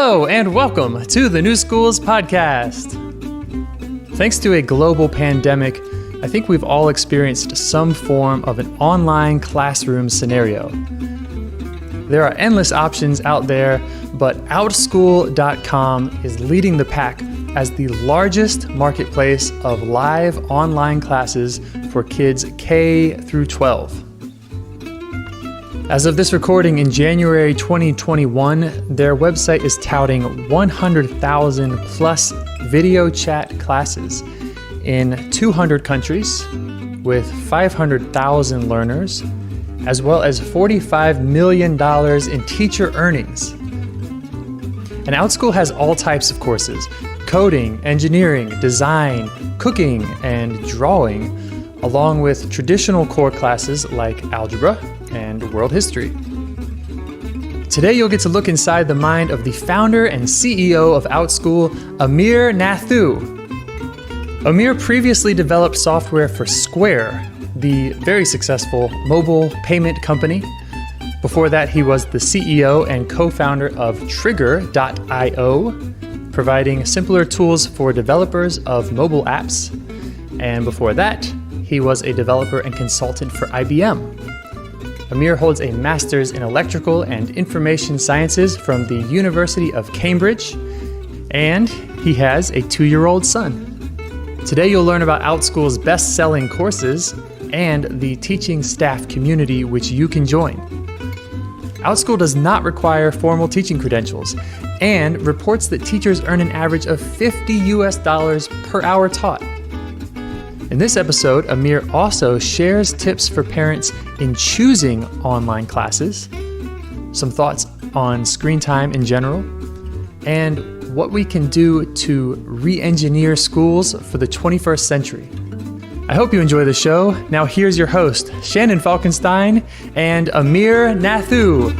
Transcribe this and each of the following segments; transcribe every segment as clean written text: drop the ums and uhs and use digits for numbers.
Hello and welcome to the New Schools Podcast. Thanks to a global pandemic, I think we've all experienced some form of an online classroom scenario. There are endless options out there, but Outschool.com is leading the pack as the largest marketplace of live online classes for kids K through 12. As of this recording in January 2021, their website is touting 100,000 plus video chat classes in 200 countries with 500,000 learners, as well as $45 million in teacher earnings. And Outschool has all types of courses: coding, engineering, design, cooking, and drawing, along with traditional core classes like algebra and world history. Today you'll get to look inside the mind of the founder and CEO of Outschool, Amir Nathoo. Amir previously developed software for Square, the very successful mobile payment company. Before that, he was the CEO and co-founder of Trigger.io, providing simpler tools for developers of mobile apps. And before that, he was a developer and consultant for IBM. Amir holds a master's in electrical and information sciences from the University of Cambridge, and he has a 2-year-old son. Today you'll learn about Outschool's best-selling courses and the teaching staff community which you can join. Outschool does not require formal teaching credentials and reports that teachers earn an average of $50 per hour taught. In this episode, Amir also shares tips for parents in choosing online classes, some thoughts on screen time in general, and what we can do to re-engineer schools for the 21st century. I hope you enjoy the show. Now here's your host, Shannon Falkenstein and Amir Nathoo.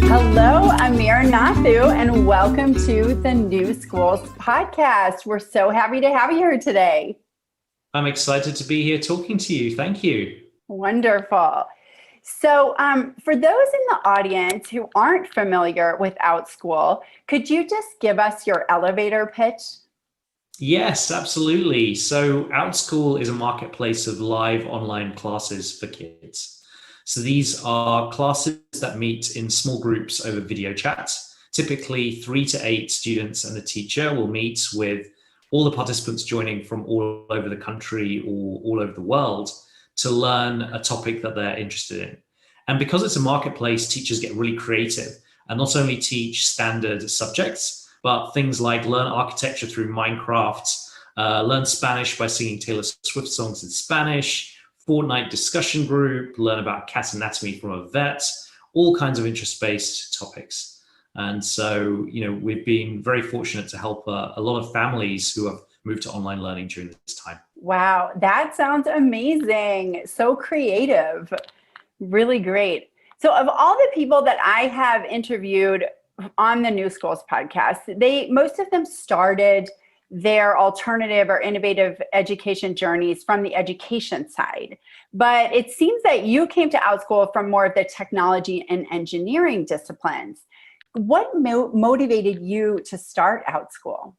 Hello, Amir Nathoo, and welcome to the New Schools Podcast. We're so happy to have you here today. I'm excited to be here talking to you. Thank you. Wonderful. So for those in the audience who aren't familiar with Outschool, could you just give us your elevator pitch? Yes, absolutely. So Outschool is a marketplace of live online classes for kids. So these are classes that meet in small groups over video chat. Typically 3 to 8 students and a teacher will meet with all the participants joining from all over the country or all over the world to learn a topic that they're interested in. And because it's a marketplace, teachers get really creative and not only teach standard subjects, but things like learn architecture through Minecraft, learn Spanish by singing Taylor Swift songs in Spanish, Fortnite discussion group, learn about cat anatomy from a vet, all kinds of interest-based topics. And so, we've been very fortunate to help a lot of families who have moved to online learning during this time. Wow, that sounds amazing. So creative. Really great. So of all the people that I have interviewed on the New Schools Podcast, most of them started their alternative or innovative education journeys from the education side. But it seems that you came to Outschool from more of the technology and engineering disciplines. What motivated you to start Outschool?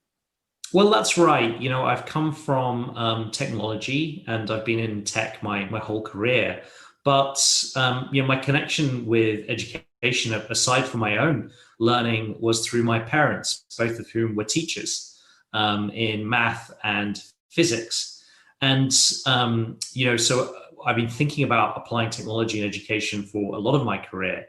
Well, that's right. I've come from technology and I've been in tech my whole career. But, my connection with education, aside from my own learning, was through my parents, both of whom were teachers in math and physics. And, so I've been thinking about applying technology in education for a lot of my career,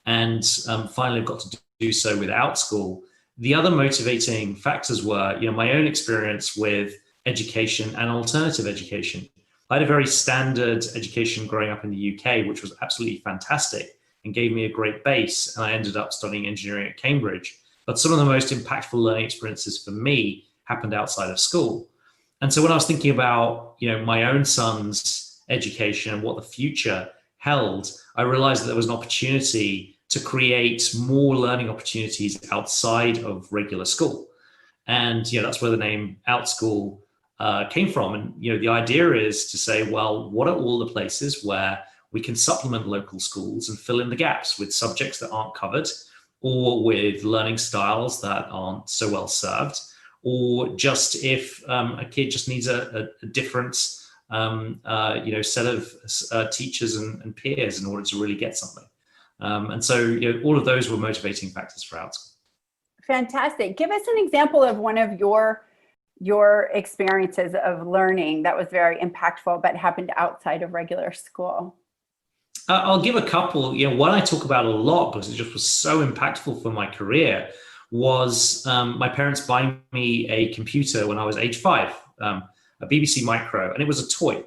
and finally got to do so with Outschool. The other motivating factors were, my own experience with education and alternative education. I had a very standard education growing up in the UK, which was absolutely fantastic and gave me a great base. And I ended up studying engineering at Cambridge. But some of the most impactful learning experiences for me happened outside of school. And so when I was thinking about, my own son's education and what the future held, I realized that there was an opportunity to create more learning opportunities outside of regular school. And, that's where the name Outschool came from. And, the idea is to say, well, what are all the places where we can supplement local schools and fill in the gaps with subjects that aren't covered, or with learning styles that aren't so well served, or just if a kid just needs a different set of teachers and peers in order to really get something. And so all of those were motivating factors for Outschool. Fantastic. Give us an example of one of your experiences of learning that was very impactful but happened outside of regular school. I'll give a couple. One I talk about a lot because it just was so impactful for my career was my parents buying me a computer when I was age 5, a BBC Micro, and it was a toy.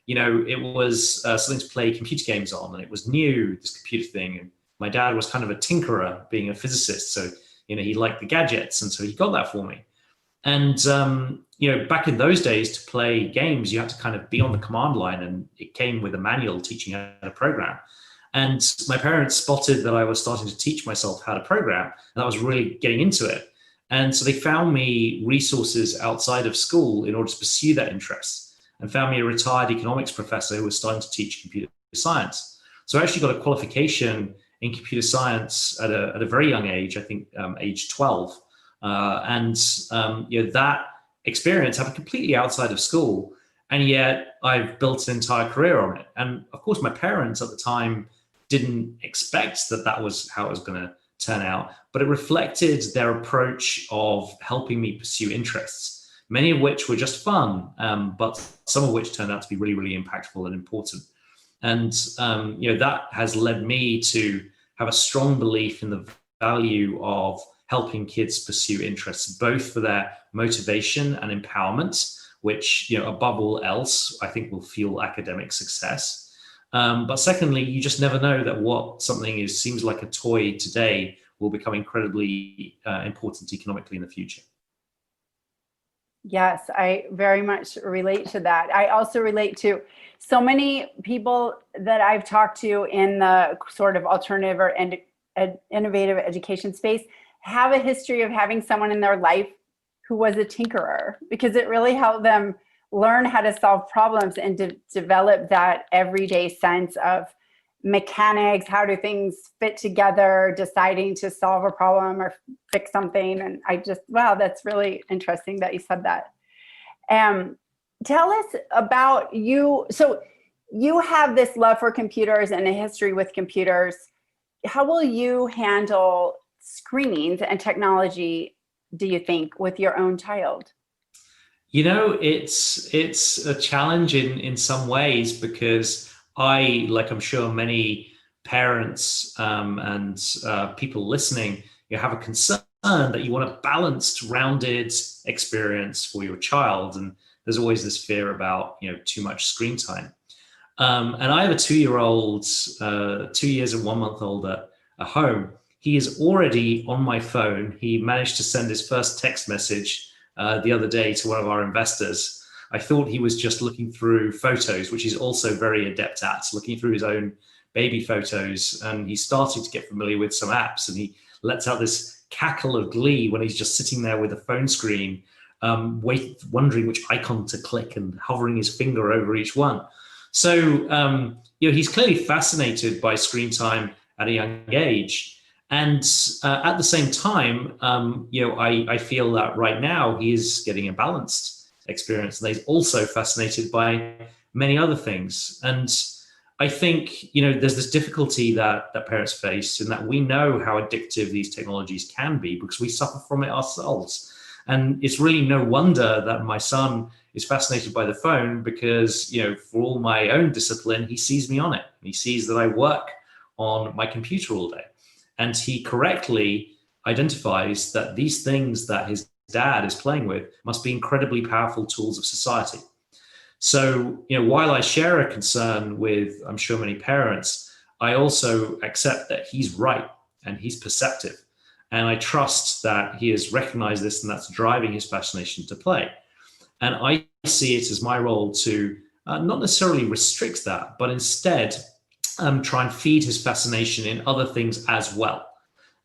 It was something to play computer games on, and it was new, this computer thing. And my dad was kind of a tinkerer, being a physicist, so he liked the gadgets, and so he got that for me. And back in those days, to play games, you had to kind of be on the command line, and it came with a manual teaching how to program. And my parents spotted that I was starting to teach myself how to program, and I was really getting into it. And so they found me resources outside of school in order to pursue that interest, and found me a retired economics professor who was starting to teach computer science. So I actually got a qualification in computer science at a very young age, I think age 12. That experience happened completely outside of school, and yet I've built an entire career on it. And of course, my parents at the time didn't expect that was how it was going to turn out, but it reflected their approach of helping me pursue interests, many of which were just fun, but some of which turned out to be really, really impactful and important. And that has led me to have a strong belief in the value of helping kids pursue interests, both for their motivation and empowerment, which, above all else, I think will fuel academic success. But secondly, you just never know that what something seems like a toy today will become incredibly important economically in the future. Yes, I very much relate to that. I also relate to so many people that I've talked to in the sort of alternative or innovative education space have a history of having someone in their life who was a tinkerer, because it really helped them learn how to solve problems and to develop that everyday sense of mechanics, how do things fit together, deciding to solve a problem or fix something. And wow, that's really interesting that you said that. Tell us about you. So you have this love for computers and a history with computers. How will you handle screenings and technology, do you think, with your own child? It's a challenge in some ways, because I, like I'm sure many parents and people listening, have a concern that you want a balanced, rounded experience for your child. And there's always this fear about, too much screen time. And I have a 2-year-old, 2 years and 1 month old at home. He is already on my phone. He managed to send his first text message the other day to one of our investors. I thought he was just looking through photos, which he's also very adept at, looking through his own baby photos. And he's starting to get familiar with some apps, and he lets out this cackle of glee when he's just sitting there with a phone screen, wondering which icon to click and hovering his finger over each one. So, he's clearly fascinated by screen time at a young age. And at the same time, I feel that right now he is getting a balanced experience, and he's also fascinated by many other things. And I think, there's this difficulty that parents face, in that we know how addictive these technologies can be because we suffer from it ourselves. And it's really no wonder that my son is fascinated by the phone, because, for all my own discipline, he sees me on it. He sees that I work on my computer all day. And he correctly identifies that these things that his dad is playing with must be incredibly powerful tools of society. So, while I share a concern with, I'm sure, many parents, I also accept that he's right and he's perceptive. And I trust that he has recognized this, and that's driving his fascination to play. And I see it as my role to not necessarily restrict that, but instead try and feed his fascination in other things as well.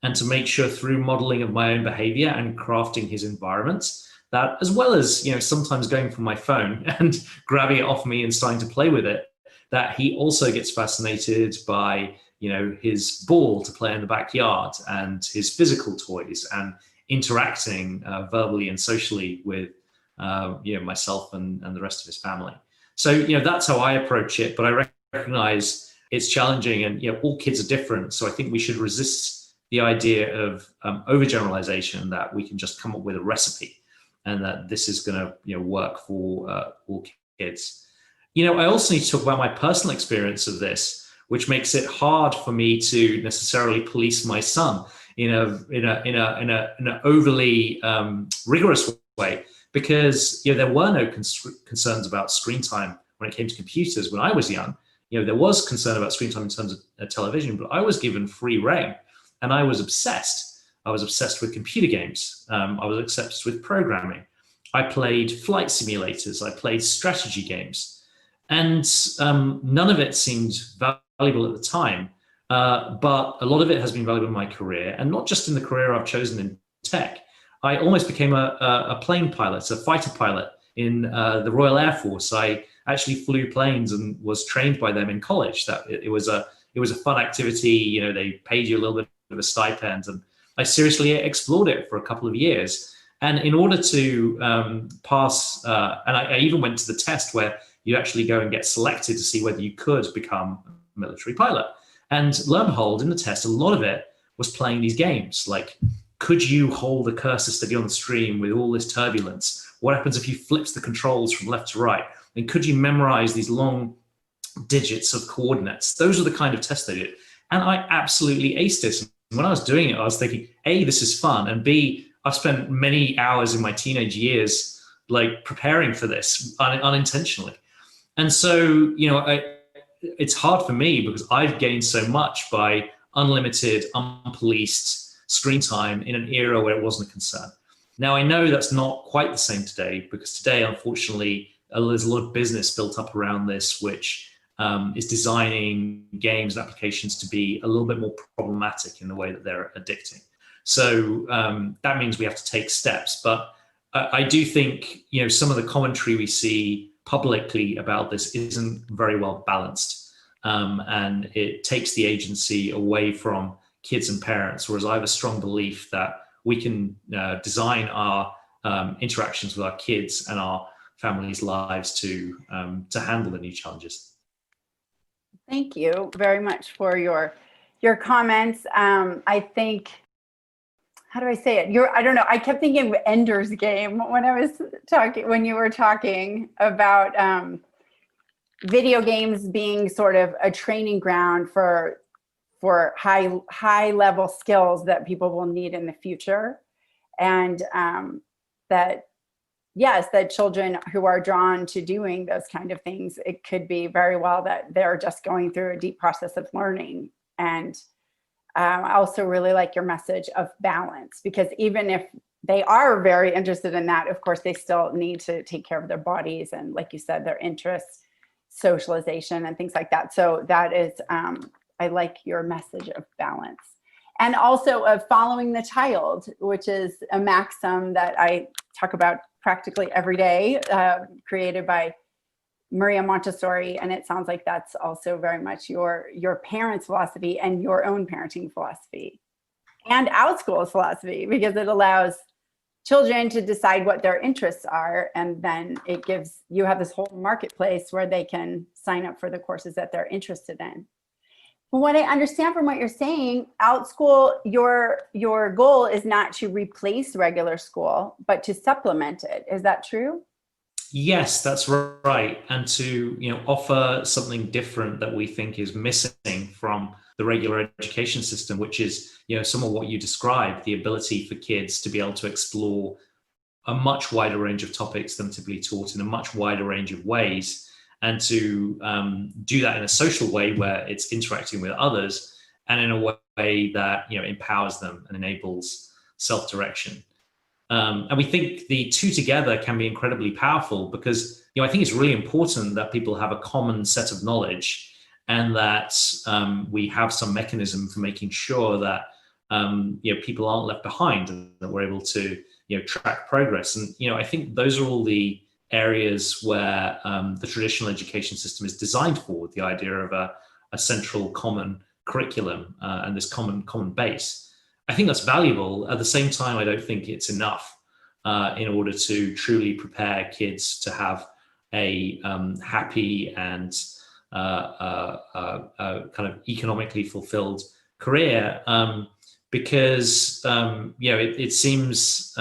And to make sure, through modeling of my own behavior and crafting his environments, that, as well as, sometimes going for my phone and grabbing it off me and starting to play with it, that he also gets fascinated by, his ball to play in the backyard and his physical toys and interacting verbally and socially with, myself and the rest of his family. So, that's how I approach it. But I recognize it's challenging, and all kids are different. So I think we should resist the idea of overgeneralization, that we can just come up with a recipe and that this is going to work for all kids. I also need to talk about my personal experience of this, which makes it hard for me to necessarily police my son in an overly rigorous way, because there were no concerns about screen time when it came to computers when I was young. There was concern about screen time in terms of television, but I was given free rein, and I was obsessed. I was obsessed with computer games. I was obsessed with programming. I played flight simulators. I played strategy games, and none of it seemed valuable at the time. But a lot of it has been valuable in my career, and not just in the career I've chosen in tech. I almost became a plane pilot, a fighter pilot in the Royal Air Force. I actually flew planes and was trained by them in college. That it was a fun activity. They paid you a little bit of a stipend, and I seriously explored it for a couple of years. And in order to pass, and I even went to the test where you actually go and get selected to see whether you could become a military pilot. And lo and behold, in the test, a lot of it was playing these games. Like, could you hold a cursor steady on the screen with all this turbulence? What happens if you flip the controls from left to right? And could you memorize these long digits of coordinates? Those are the kind of tests they did. And I absolutely aced this. And when I was doing it, I was thinking, A, this is fun. And B, I've spent many hours in my teenage years preparing for this unintentionally. And so, it's hard for me because I've gained so much by unlimited, unpoliced screen time in an era where it wasn't a concern. Now, I know that's not quite the same today, because today, unfortunately, there's a lot of business built up around this, which is designing games and applications to be a little bit more problematic in the way that they're addicting. So that means we have to take steps. But I do think, some of the commentary we see publicly about this isn't very well balanced. And it takes the agency away from kids and parents, whereas I have a strong belief that we can design our interactions with our kids and our families' lives to handle the new challenges. Thank you very much for your comments. I think, how do I say it? I don't know. I kept thinking of Ender's Game when you were talking about video games being sort of a training ground for high level skills that people will need in the future. And that children who are drawn to doing those kind of things, it could be very well that they're just going through a deep process of learning. And I also really like your message of balance, because even if they are very interested in that, of course, they still need to take care of their bodies and, like you said, their interests, socialization, and things like that. So that is, I like your message of balance. And also of following the child, which is a maxim that I talk about practically every day, created by Maria Montessori. And it sounds like that's also very much your parents' philosophy and your own parenting philosophy, and Outschool's philosophy, because it allows children to decide what their interests are. And then you have this whole marketplace where they can sign up for the courses that they're interested in. From what I understand from what you're saying, Outschool, your goal is not to replace regular school, but to supplement it. Is that true? Yes, that's right. And to offer something different that we think is missing from the regular education system, which is some of what you described, the ability for kids to be able to explore a much wider range of topics than typically taught in a much wider range of ways, and to do that in a social way where it's interacting with others, and in a way that empowers them and enables self-direction. And we think the two together can be incredibly powerful, because I think it's really important that people have a common set of knowledge, and that we have some mechanism for making sure that people aren't left behind, and that we're able to track progress. And I think those are all the areas where the traditional education system is designed for, the idea of a central common curriculum and this common base. I think that's valuable. At the same time, I don't think it's enough in order to truly prepare kids to have a happy and kind of economically fulfilled career, because it seems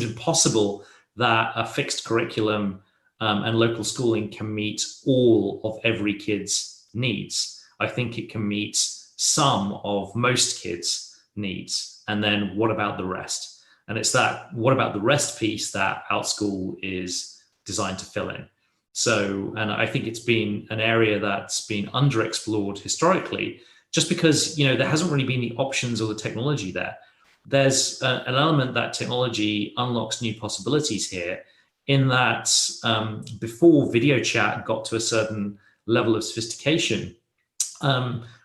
impossible that a fixed curriculum and local schooling can meet all of every kid's needs. I think it can meet some of most kids' needs. And then what about the rest? And it's that what about the rest piece that Outschool is designed to fill in. So, and I think it's been an area that's been underexplored historically, just because, there hasn't really been the options or the technology there. There's an element that technology unlocks new possibilities here, in that before video chat got to a certain level of sophistication,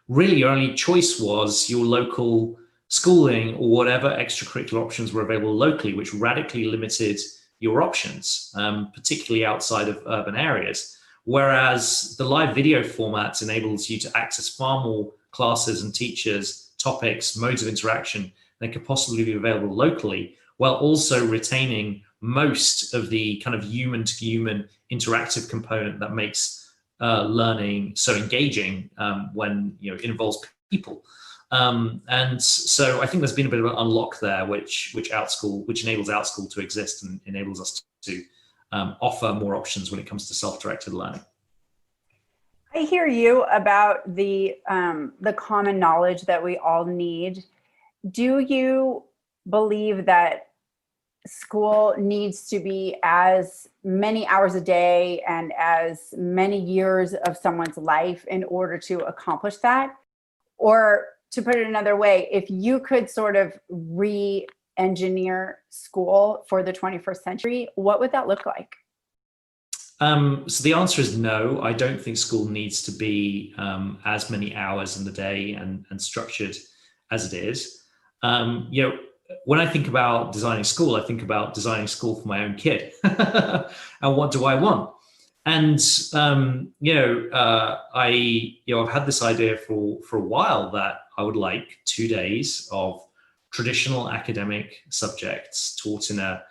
really your only choice was your local schooling or whatever extracurricular options were available locally, which radically limited your options, particularly outside of urban areas. Whereas the live video format enables you to access far more classes and teachers, topics, modes of interaction than could possibly be available locally, while also retaining most of the kind of human-to-human interactive component that makes learning so engaging when it involves people. And so I think there's been a bit of an unlock there, which enables Outschool to exist and enables us to offer more options when it comes to self-directed learning. I hear you about the common knowledge that we all need. Do you believe that school needs to be as many hours a day and as many years of someone's life in order to accomplish that? Or to put it another way, if you could sort of re-engineer school for the 21st century, what would that look like? So the answer is no. I don't think school needs to be as many hours in the day and structured as it is. When I think about designing school, I think about designing school for my own kid. And what do I want? And I've had this idea for a while that I would like 2 days of traditional academic subjects taught in a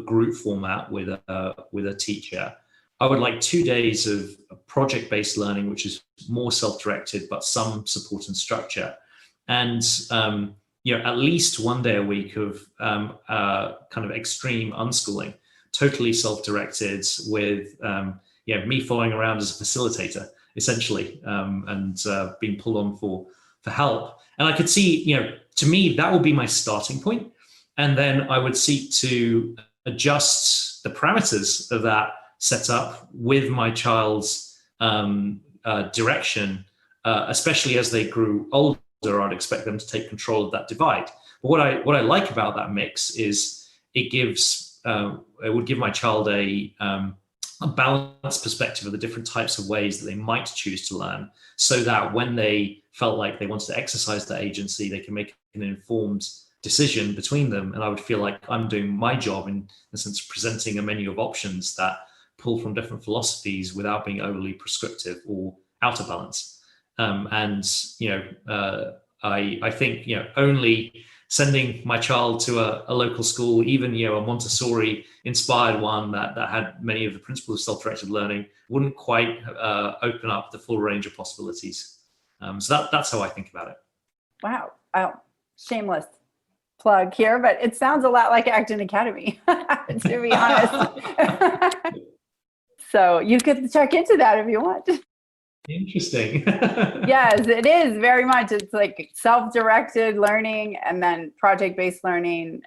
group format with a teacher. I would like 2 days of project-based learning, which is more self-directed, but some support and structure. And at least 1 day a week of kind of extreme unschooling, totally self-directed, with me following around as a facilitator, essentially, and being pulled on for help. And I could see, to me, that would be my starting point. And then I would seek to adjust the parameters of that setup with my child's direction, especially as they grew older. I'd expect them to take control of that divide. But what I like about that mix is it would give my child a balanced perspective of the different types of ways that they might choose to learn, so that when they felt like they wanted to exercise their agency, they can make an informed decision between them. And I would feel like I'm doing my job in the sense of presenting a menu of options that pull from different philosophies without being overly prescriptive or out of balance. I think, only sending my child to a local school, even, a Montessori inspired one that had many of the principles of self-directed learning, wouldn't quite open up the full range of possibilities. So that's how I think about it. Wow. Oh, shameless plug here, but it sounds a lot like Acton Academy, to be honest. So you could check into that if you want. Interesting. Yes, it is very much. It's like self-directed learning and then project-based learning,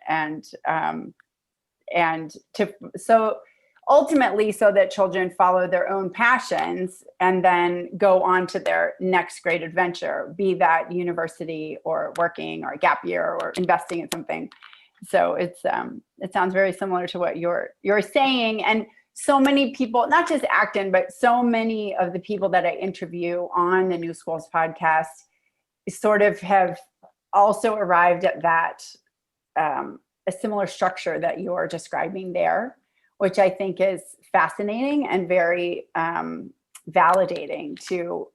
so ultimately so that children follow their own passions and then go on to their next great adventure, be that university or working or a gap year or investing in something. So it sounds very similar to what you're saying. And so many people, not just Acton, but so many of the people that I interview on the New Schools podcast sort of have also arrived at that, a similar structure that you're describing there, which I think is fascinating and very validating to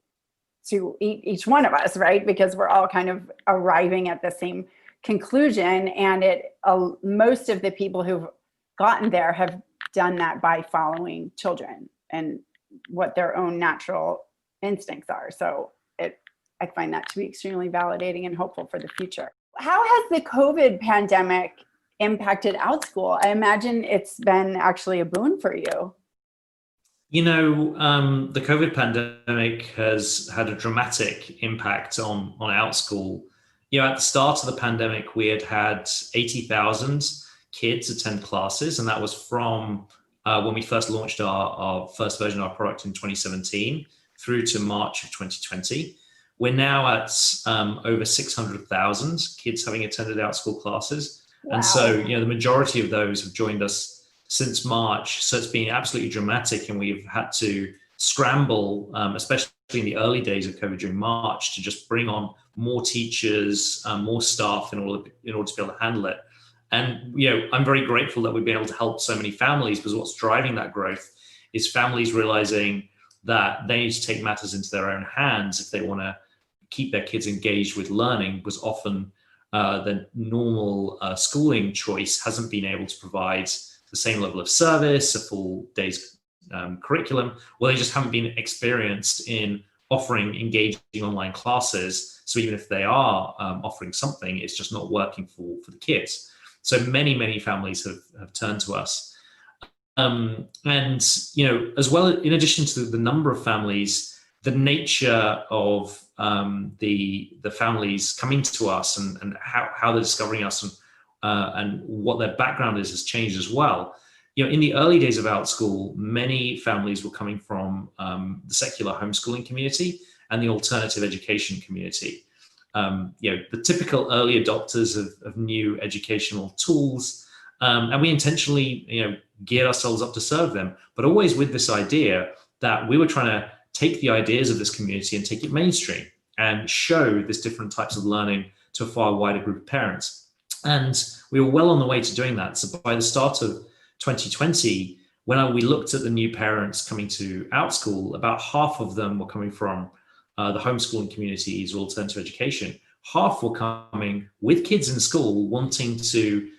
each one of us, right? Because we're all kind of arriving at the same conclusion, and most of the people who've gotten there have done that by following children and what their own natural instincts are. So I find that to be extremely validating and hopeful for the future. How has the COVID pandemic impacted Outschool? I imagine it's been actually a boon for you. You know, the COVID pandemic has had a dramatic impact on Outschool. You know, at the start of the pandemic, we had 80,000 kids attend classes, and that was from when we first launched our first version of our product in 2017 through to March of 2020. We're now at over 600,000 kids having attended Outschool classes. Wow. And so, you know, the majority of those have joined us since March. So it's been absolutely dramatic, and we've had to scramble, especially in the early days of COVID during March, to just bring on more teachers, more staff in order to be able to handle it. And, you know, I'm very grateful that we've been able to help so many families, because what's driving that growth is families realizing that they need to take matters into their own hands if they want to keep their kids engaged with learning, because often the normal schooling choice hasn't been able to provide the same level of service, a full day's curriculum, or they just haven't been experienced in offering engaging online classes. So even if they are offering something, it's just not working for the kids. So many families have turned to us. And, you know, as well, in addition to the number of families, the nature of the families coming to us and how they're discovering us and what their background is has changed as well. You know, in the early days of Outschool, many families were coming from the secular homeschooling community and the alternative education community. You know, the typical early adopters of new educational tools, and we intentionally, you know, geared ourselves up to serve them, but always with this idea that we were trying to take the ideas of this community and take it mainstream and show this different types of learning to a far wider group of parents. And we were well on the way to doing that. So by the start of 2020, when we looked at the new parents coming to Outschool, about half of them were coming from the homeschooling communities or alternative education. Half were coming with kids in school wanting to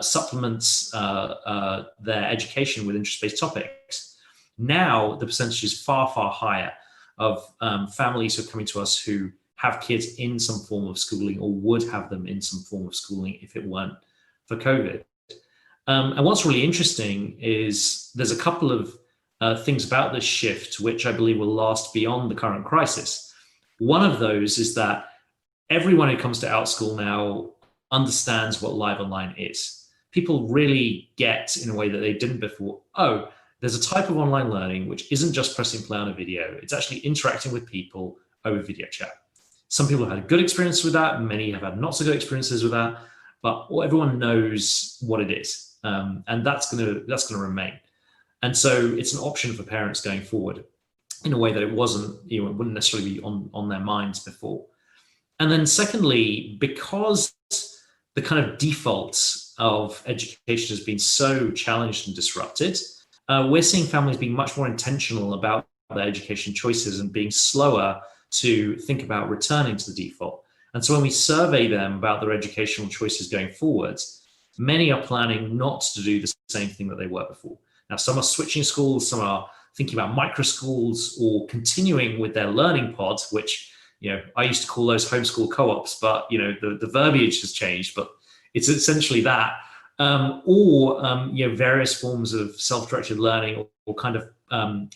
supplement their education with interest-based topics. Now, the percentage is far higher of families who are coming to us who have kids in some form of schooling or would have them in some form of schooling if it weren't for COVID. And what's really interesting is there's a couple of things about this shift which I believe will last beyond the current crisis. One of those is that everyone who comes to Outschool now understands what live online is. People really get, in a way that they didn't before, oh, there's a type of online learning which isn't just pressing play on a video. It's actually interacting with people over video chat. Some people have had a good experience with that. Many have had not so good experiences with that, but everyone knows what it is. And that's gonna remain. And so it's an option for parents going forward in a way that it wasn't, you know, it wouldn't necessarily be on their minds before. And then secondly, because the kind of default of education has been so challenged and disrupted, we're seeing families being much more intentional about their education choices and being slower to think about returning to the default. And so when we survey them about their educational choices going forwards, many are planning not to do the same thing that they were before. Now, some are switching schools, some are thinking about micro schools or continuing with their learning pods, which, you know, I used to call those homeschool co-ops, but, you know, the verbiage has changed, but it's essentially that. Or you know, various forms of self-directed learning or kind of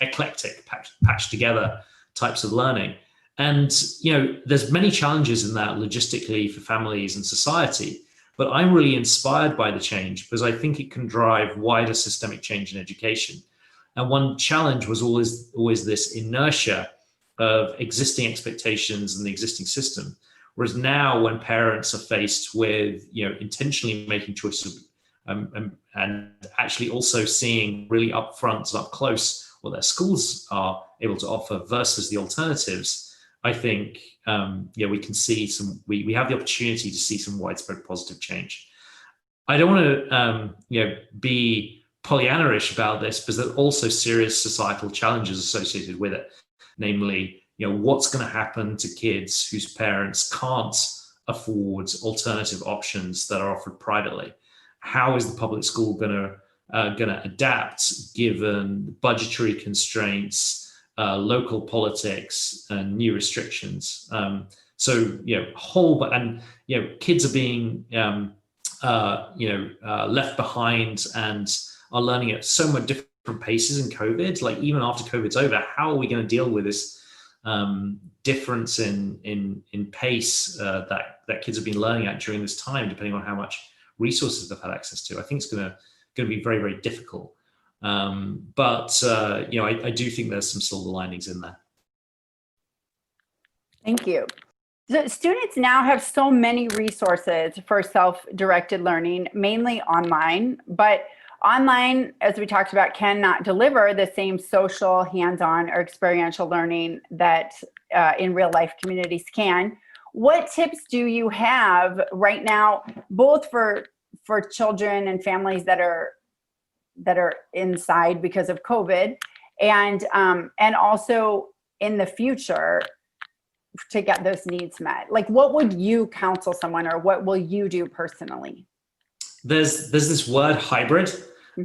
eclectic, patched together types of learning. And, you know, there's many challenges in that logistically for families and society, but I'm really inspired by the change because I think it can drive wider systemic change in education. And one challenge was always this inertia of existing expectations and the existing system. Whereas now when parents are faced with, you know, intentionally making choices and actually also seeing really upfront, up close what their schools are able to offer versus the alternatives, I think yeah, we can see we have the opportunity to see some widespread positive change. I don't want to you know, be Pollyanna-ish about this, because there are also serious societal challenges associated with it. Namely, what's going to happen to kids whose parents can't afford alternative options that are offered privately? How is the public school going to adapt given budgetary constraints, local politics, and new restrictions? Kids are being left behind and are learning at so much different paces in COVID. Like even after COVID's over, how are we going to deal with this difference in pace that kids have been learning at during this time, depending on how much resources they've had access to? I think it's going to be very, very difficult. But I do think there's some silver linings in there. Thank you. So students now have so many resources for self-directed learning, mainly online, but online, as we talked about, cannot deliver the same social, hands-on, or experiential learning that in real life communities can. What tips do you have right now, both for children and families that are inside because of COVID, and also in the future to get those needs met? Like, what would you counsel someone, or what will you do personally? There's this word hybrid,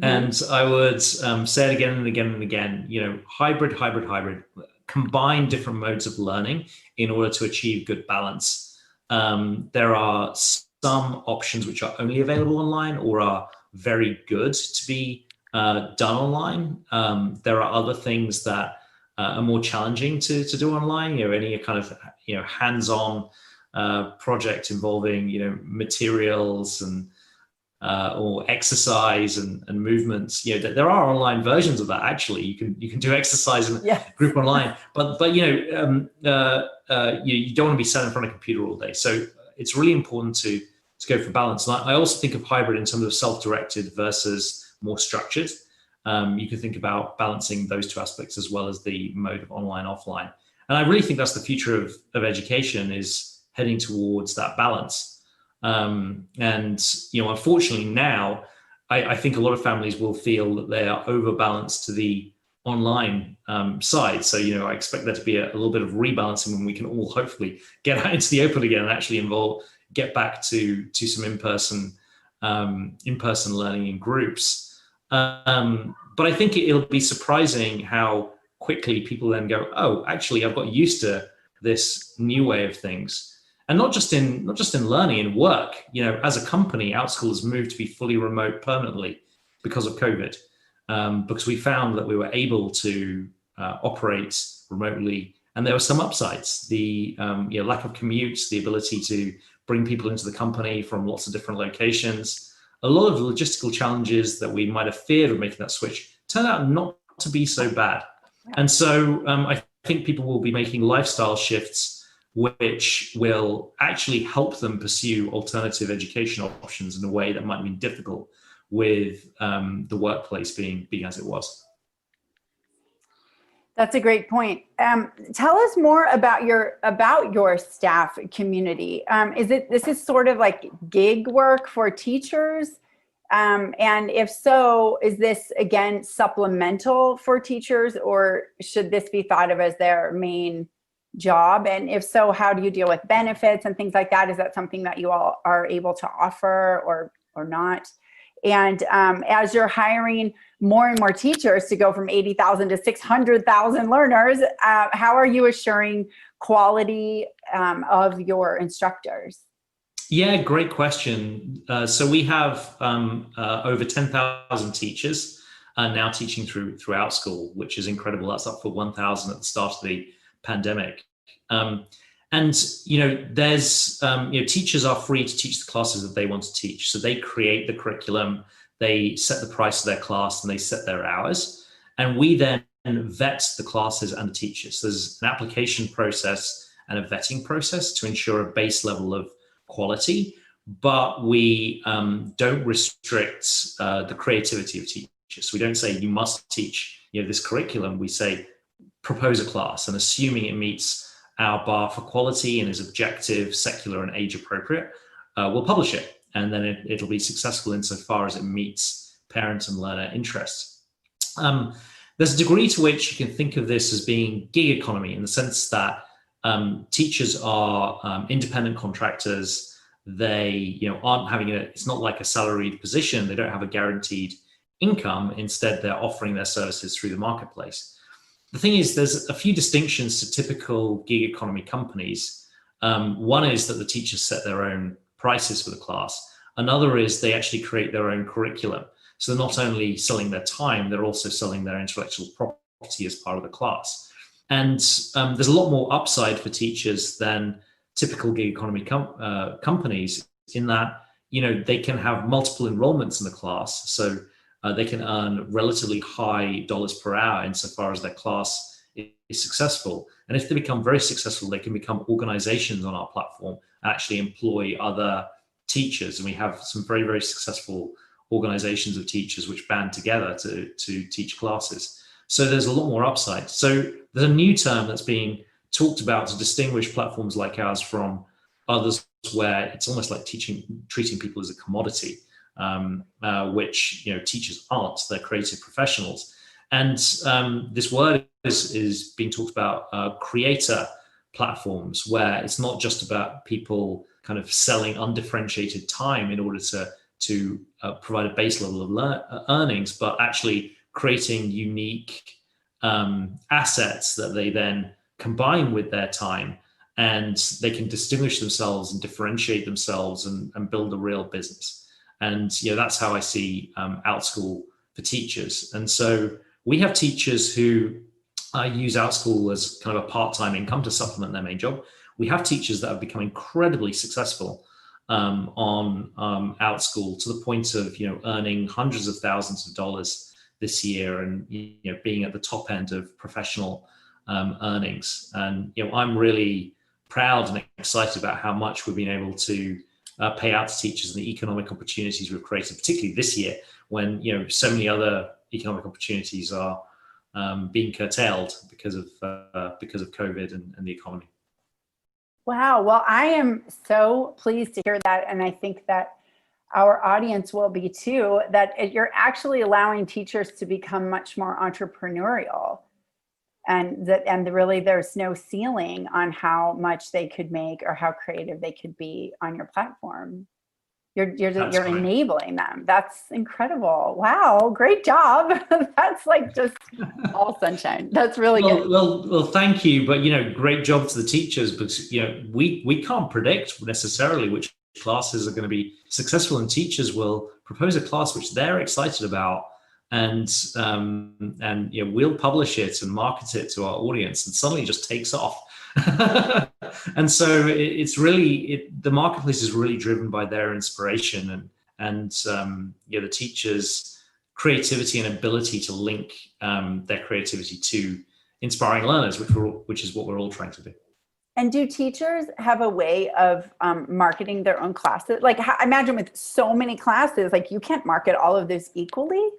and I would say it again and again and again. Hybrid. Combine different modes of learning in order to achieve good balance. There are some options which are only available online or are very good to be done online. There are other things that are more challenging to do online. Any kind of hands-on project involving materials and or exercise and movements. There are online versions of that. Actually, you can do exercise in a group online, but you don't want to be sat in front of a computer all day. So it's really important to go for balance. And I also think of hybrid in terms of self-directed versus more structured. You can think about balancing those two aspects as well as the mode of online, offline. And I really think that's the future of education, is heading towards that balance. Unfortunately now, I think a lot of families will feel that they are overbalanced to the online side. So, I expect there to be a little bit of rebalancing when we can all hopefully get out into the open again and actually get back to some in-person learning in groups. But I think it'll be surprising how quickly people then go, oh, actually, I've got used to this new way of things. And not just in learning, in work. As a company, Outschool has moved to be fully remote permanently because of COVID, because we found that we were able to operate remotely, and there were some upsides. The lack of commutes, the ability to bring people into the company from lots of different locations, a lot of the logistical challenges that we might have feared of making that switch turned out not to be so bad. And so I think people will be making lifestyle shifts which will actually help them pursue alternative education options in a way that might have been difficult with the workplace being as it was. That's a great point. Tell us more about your staff community. This is sort of like gig work for teachers? And if so, is this again supplemental for teachers, or should this be thought of as their main job? And if so, how do you deal with benefits and things like that? Is that something that you all are able to offer or not? And as you're hiring more and more teachers to go from 80,000 to 600,000 learners, how are you assuring quality of your instructors? Yeah, great question. So we have over 10,000 teachers now teaching through Outschool, which is incredible. That's up for 1,000 at the start of the pandemic. There's teachers are free to teach the classes that they want to teach. So they create the curriculum, they set the price of their class, and they set their hours. And we then vet the classes and the teachers. So there's an application process and a vetting process to ensure a base level of quality, but we don't restrict the creativity of teachers. So we don't say you must teach this curriculum. We say propose a class, and assuming it meets our bar for quality and is objective, secular, and age appropriate, we'll publish it, and then it'll be successful insofar as it meets parent and learner interests. There's a degree to which you can think of this as being gig economy, in the sense that teachers are independent contractors. They aren't having it's not like a salaried position. They don't have a guaranteed income. Instead, they're offering their services through the marketplace. The thing is, there's a few distinctions to typical gig economy companies. One is that the teachers set their own prices for the class. Another is they actually create their own curriculum. So they're not only selling their time, they're also selling their intellectual property as part of the class. And there's a lot more upside for teachers than typical gig economy companies, in that they can have multiple enrollments in the class. So they can earn relatively high dollars per hour insofar as their class is successful. And if they become very successful, they can become organizations on our platform and actually employ other teachers. And we have some very, very successful organizations of teachers which band together to teach classes. So there's a lot more upside. So there's a new term that's being talked about to distinguish platforms like ours from others, where it's almost like treating people as a commodity, which teachers aren't. They're creative professionals. And this word is being talked about creator platforms, where it's not just about people kind of selling undifferentiated time in order to provide a base level of earnings, but actually creating unique assets that they then combine with their time, and they can distinguish themselves and differentiate themselves and build a real business. And that's how I see Outschool for teachers. And so we have teachers who use Outschool as kind of a part-time income to supplement their main job. We have teachers that have become incredibly successful on Outschool, to the point of earning hundreds of thousands of dollars this year, and being at the top end of professional earnings. And I'm really proud and excited about how much we've been able to pay out to teachers and the economic opportunities we've created, particularly this year when so many other economic opportunities are being curtailed because of COVID and the economy. Wow. Well, I am so pleased to hear that. And I think that our audience will be too, that you're actually allowing teachers to become much more entrepreneurial, and really there's no ceiling on how much they could make or how creative they could be on your platform. You're enabling them. That's incredible. Wow, great job. That's like just all sunshine. That's really good. Well, thank you. But great job to the teachers, because we can't predict necessarily which classes are going to be successful, and teachers will propose a class which they're excited about, and we'll publish it and market it to our audience, and suddenly it just takes off. And so it's really the marketplace is really driven by their inspiration and the teachers' creativity and ability to link their creativity to inspiring learners, which is what we're all trying to do. And do teachers have a way of marketing their own classes? Like, I imagine with so many classes, like you can't market all of those equally.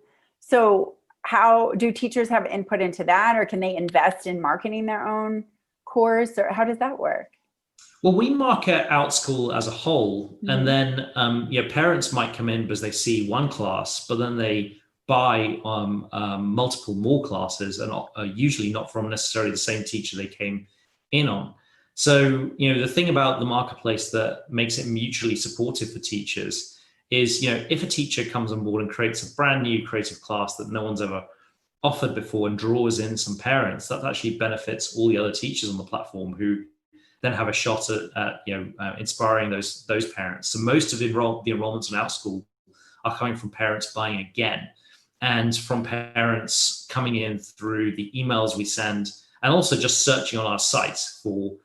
So how do teachers have input into that, or can they invest in marketing their own course, or how does that work? Well, we market Outschool as a whole, and then parents might come in because they see one class, but then they buy multiple more classes, and usually not from necessarily the same teacher they came in on. So the thing about the marketplace that makes it mutually supportive for teachers is if a teacher comes on board and creates a brand new creative class that no one's ever offered before and draws in some parents, that actually benefits all the other teachers on the platform, who then have a shot at inspiring those parents. So most of the enrollments on Outschool are coming from parents buying again, and from parents coming in through the emails we send, and also just searching on our site for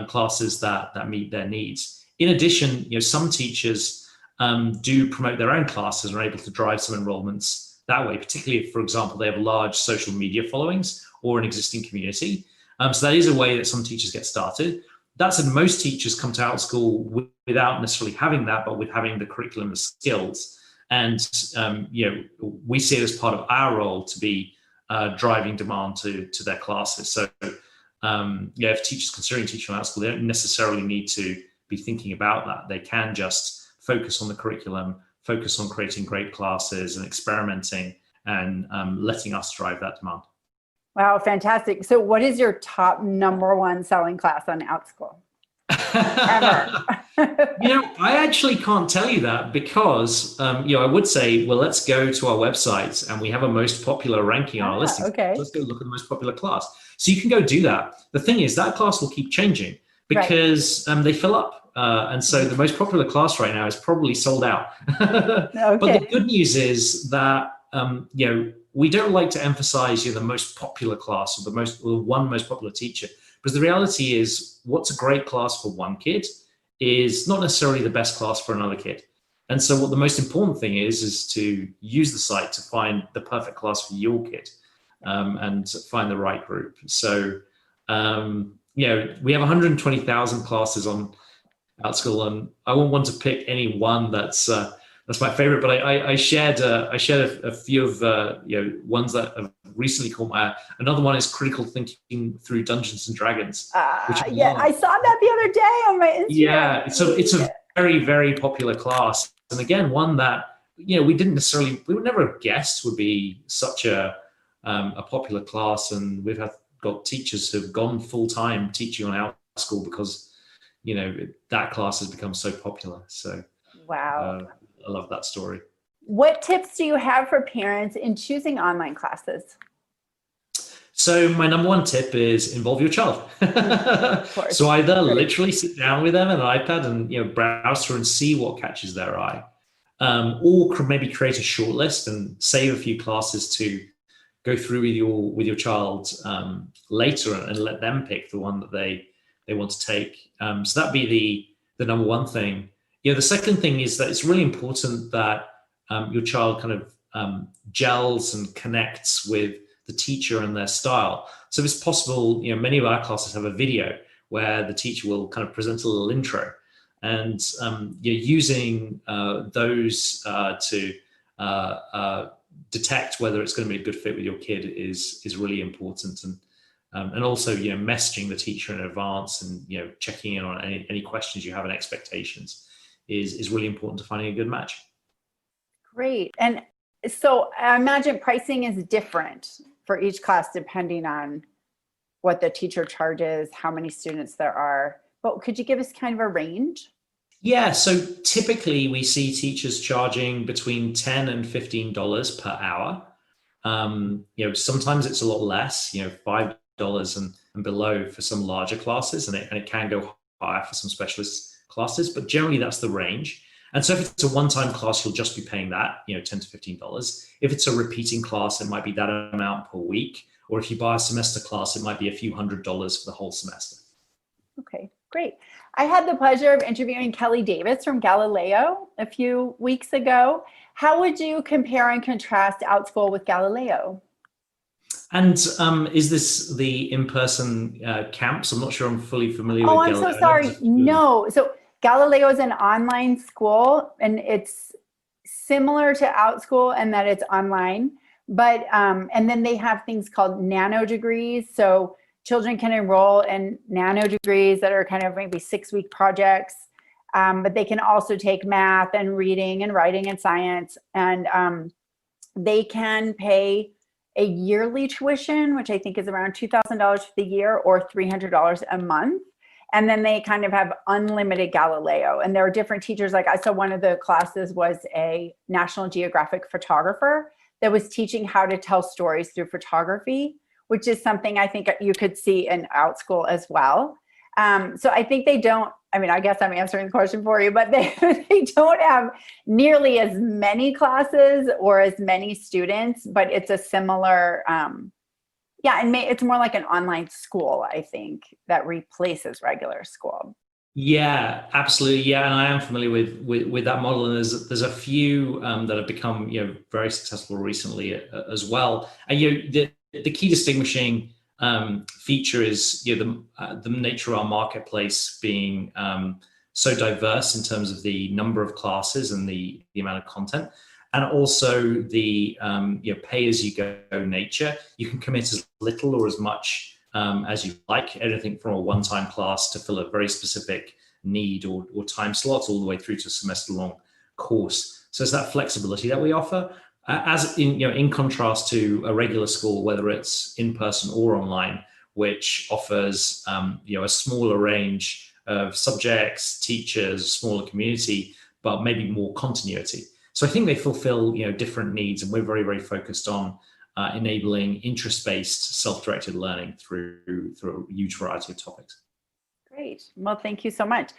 classes that meet their needs. In addition, some teachers do promote their own classes and are able to drive some enrollments that way, particularly if, for example, they have large social media followings or an existing community. So that is a way that some teachers get started. That said, most teachers come to Outschool without necessarily having that, but with having the curriculum, the skills. And we see it as part of our role to be driving demand to their classes. So if teachers considering teaching on Outschool, they don't necessarily need to be thinking about that. They can just focus on the curriculum, focus on creating great classes and experimenting and letting us drive that demand. Wow, fantastic. So what is your top #1 selling class on Outschool? Ever? I actually can't tell you that because, I would say, well, let's go to our website and we have a most popular ranking on our listings. Okay. Let's go look at the most popular class. So you can go do that. The thing is that class will keep changing because they fill up. And so the most popular class right now is probably sold out. Okay. But the good news is that, we don't like to emphasize the most popular class or the one most popular teacher, because the reality is what's a great class for one kid is not necessarily the best class for another kid. And so what the most important thing is to use the site to find the perfect class for your kid and find the right group. So, we have 120,000 classes on Outschool, and I won't want to pick any one that's my favorite, but I shared a few of ones that have recently caught my eye. Another one is critical thinking through Dungeons and Dragons. I saw that the other day on my Instagram. Yeah, so it's a very, very popular class, and again, one that we would never have guessed would be such a popular class, and we've got teachers who've gone full time teaching on Outschool because that class has become so popular. So wow. I love that story. What tips do you have for parents in choosing online classes? So my #1 tip is involve your child. Of course. So either literally sit down with them on an iPad and browse through and see what catches their eye, or maybe create a short list and save a few classes to go through with your child later and let them pick the one that they want to take. So that'd be the #1 thing. The second thing is that it's really important that your child kind of gels and connects with the teacher and their style. So if it's possible, many of our classes have a video where the teacher will kind of present a little intro, and you're using those to detect whether it's going to be a good fit with your kid is really important. And also, messaging the teacher in advance and, checking in on any questions you have and expectations is really important to finding a good match. Great. And so I imagine pricing is different for each class depending on what the teacher charges, how many students there are. But could you give us kind of a range? Yeah, so typically we see teachers charging between $10 and $15 per hour. Sometimes it's a lot less, $5 and below for some larger classes, and it can go higher for some specialist classes, but generally that's the range. And so if it's a one-time class, you'll just be paying that, $10 to $15. If it's a repeating class, it might be that amount per week. Or if you buy a semester class, it might be a few $100s for the whole semester. Okay, great. I had the pleasure of interviewing Kelly Davis from Galileo a few weeks ago. How would you compare and contrast Outschool with Galileo? And is this the in-person camps? I'm not sure I'm fully familiar with Galileo. Oh, I'm so sorry. No. So Galileo is an online school, and it's similar to Outschool in that it's online. But and then they have things called nano degrees. So children can enroll in nano degrees that are kind of maybe 6-week projects. But they can also take math and reading and writing and science. And they can pay a yearly tuition, which I think is around $2,000 for the year, or $300 a month. And then they kind of have unlimited Galileo. And there are different teachers. Like I saw one of the classes was a National Geographic photographer that was teaching how to tell stories through photography, which is something I think you could see in Outschool as well. So I think they don't, I guess I'm answering the question for you, but they don't have nearly as many classes or as many students, but it's a similar, it's more like an online school, I think, that replaces regular school. Yeah, absolutely. Yeah, and I am familiar with that model, and there's a few that have become very successful recently as well. And the key distinguishing feature is the nature of our marketplace being so diverse in terms of the number of classes and the amount of content, and also the pay as you go nature. You can commit as little or as much as you like, anything from a one-time class to fill a very specific need or time slot, all the way through to a semester-long course. So it's that flexibility that we offer, as in contrast to a regular school, whether it's in person or online, which offers a smaller range of subjects, teachers, smaller community, but maybe more continuity. So I think they fulfill different needs, and we're very, very focused on enabling interest-based, self-directed learning through a huge variety of topics. Great. Well, thank you so much.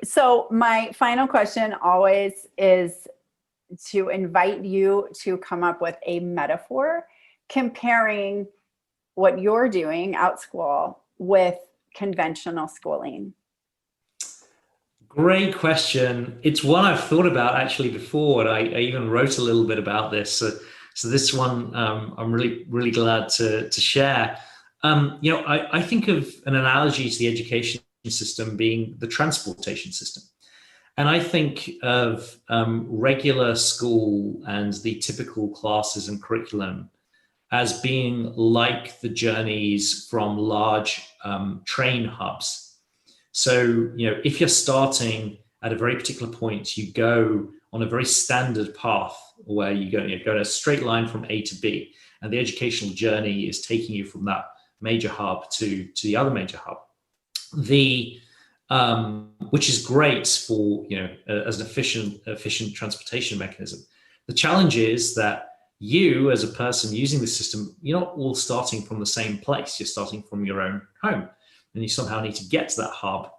So my final question always is to invite you to come up with a metaphor comparing what you're doing, Outschool, with conventional schooling. Great question. It's one I've thought about actually before, and I even wrote a little bit about this. So this one I'm really, really glad to share. I think of an analogy to the education system being the transportation system. And I think of regular school and the typical classes and curriculum as being like the journeys from large train hubs. So, if you're starting at a very particular point, you go on a very standard path where you go in a straight line from A to B, and the educational journey is taking you from that major hub to the other major hub. Which is great for as an efficient transportation mechanism. The challenge is that you, as a person using the system, you're not all starting from the same place. You're starting from your own home, and you somehow need to get to that hub,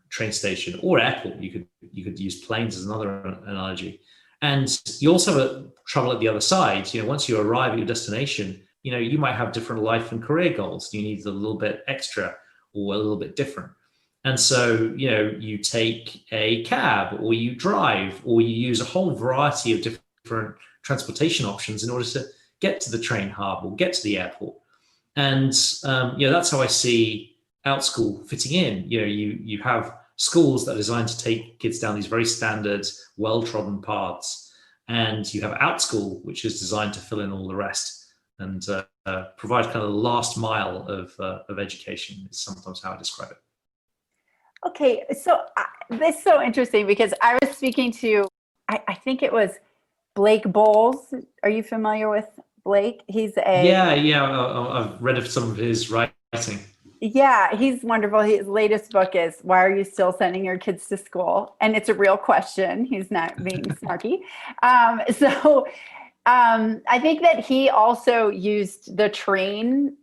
train station or airport. You could use planes as another analogy, and you also have trouble at the other side. Once you arrive at your destination, you might have different life and career goals. You need a little bit extra or a little bit different. And so, you take a cab, or you drive, or you use a whole variety of different transportation options in order to get to the train hub or get to the airport. And, that's how I see Outschool fitting in. You have schools that are designed to take kids down these very standard, well-trodden paths. And you have Outschool, which is designed to fill in all the rest and provide kind of the last mile of education, is sometimes how I describe it. Okay, so this is so interesting because I was speaking to, I think it was Blake Bowles. Are you familiar with Blake? He's I've read of some of his writing. Yeah, he's wonderful. His latest book is Why Are You Still Sending Your Kids to School? And it's a real question. He's not being snarky. I think that he also used the train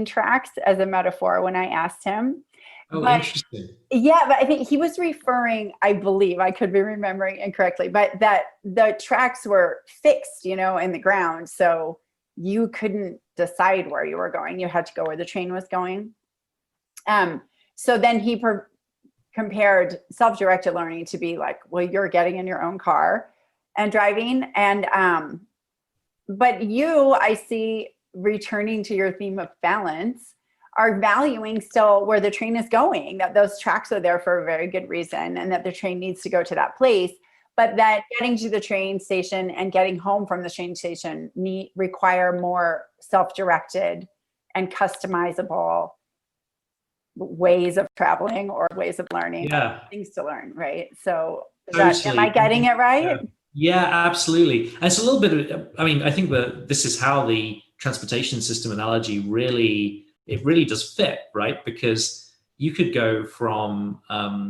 tracks as a metaphor when I asked him. Oh, interesting. Yeah, but I think he was referring, I believe, I could be remembering incorrectly, but that the tracks were fixed, in the ground. So you couldn't decide where you were going. You had to go where the train was going. So then he compared self-directed learning to be like, well, you're getting in your own car and driving. And but I see returning to your theme of balance, are valuing still where the train is going, that those tracks are there for a very good reason, and that the train needs to go to that place, but that getting to the train station and getting home from the train station require more self-directed and customizable ways of traveling or ways of learning, things to learn, right? So am I getting it right? Yeah, absolutely. And it's a little bit of, I think that this is how the transportation system analogy really does fit, right? Because you could go from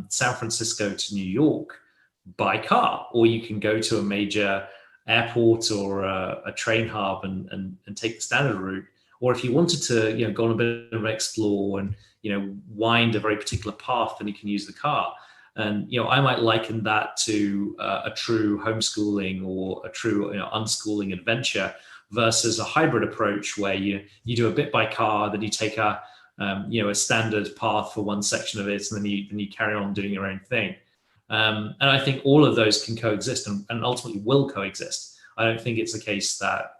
San Francisco to New York by car, or you can go to a major airport or a train hub and take the standard route. Or if you wanted to, go on a bit of an explore and, wind a very particular path, then you can use the car. And, I might liken that to a true homeschooling or a true unschooling adventure, versus a hybrid approach where you do a bit by car, then you take a standard path for one section of it, and then you carry on doing your own thing. And I think all of those can coexist and ultimately will coexist. I don't think it's a case that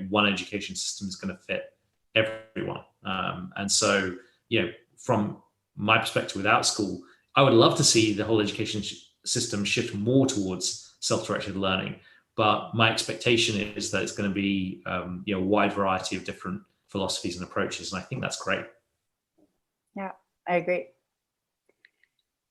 one education system is going to fit everyone. And so from my perspective with Outschool, I would love to see the whole education system shift more towards self-directed learning. But my expectation is that it's going to be a wide variety of different philosophies and approaches. And I think that's great. Yeah, I agree.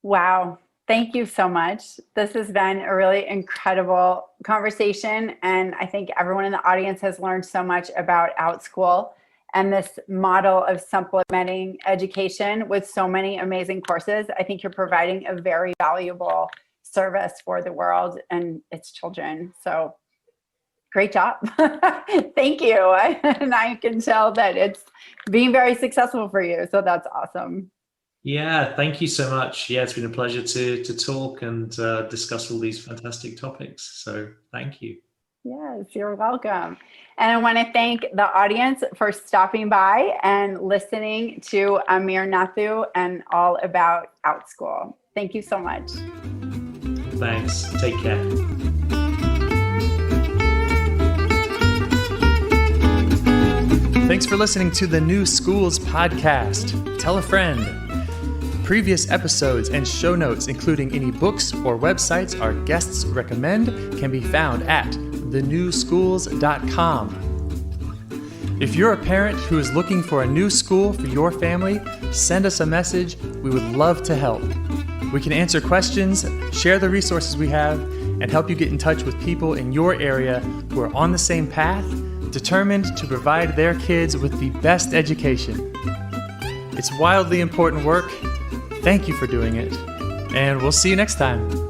Wow. Thank you so much. This has been a really incredible conversation. And I think everyone in the audience has learned so much about Outschool and this model of supplementing education with so many amazing courses. I think you're providing a very valuable service for the world and its children. So great job. Thank you. And I can tell that it's being very successful for you. So that's awesome. Yeah, thank you so much. Yeah, it's been a pleasure to talk and discuss all these fantastic topics. So thank you. Yes, you're welcome. And I want to thank the audience for stopping by and listening to Amir Nathoo and all about Outschool. Thank you so much. Thanks. Take care. Thanks for listening to the New Schools podcast. Tell a friend. Previous episodes and show notes, including any books or websites our guests recommend, can be found at thenewschools.com. If you're a parent who is looking for a new school for your family, send us a message. We would love to help. We can answer questions, share the resources we have, and help you get in touch with people in your area who are on the same path, determined to provide their kids with the best education. It's wildly important work. Thank you for doing it, and we'll see you next time.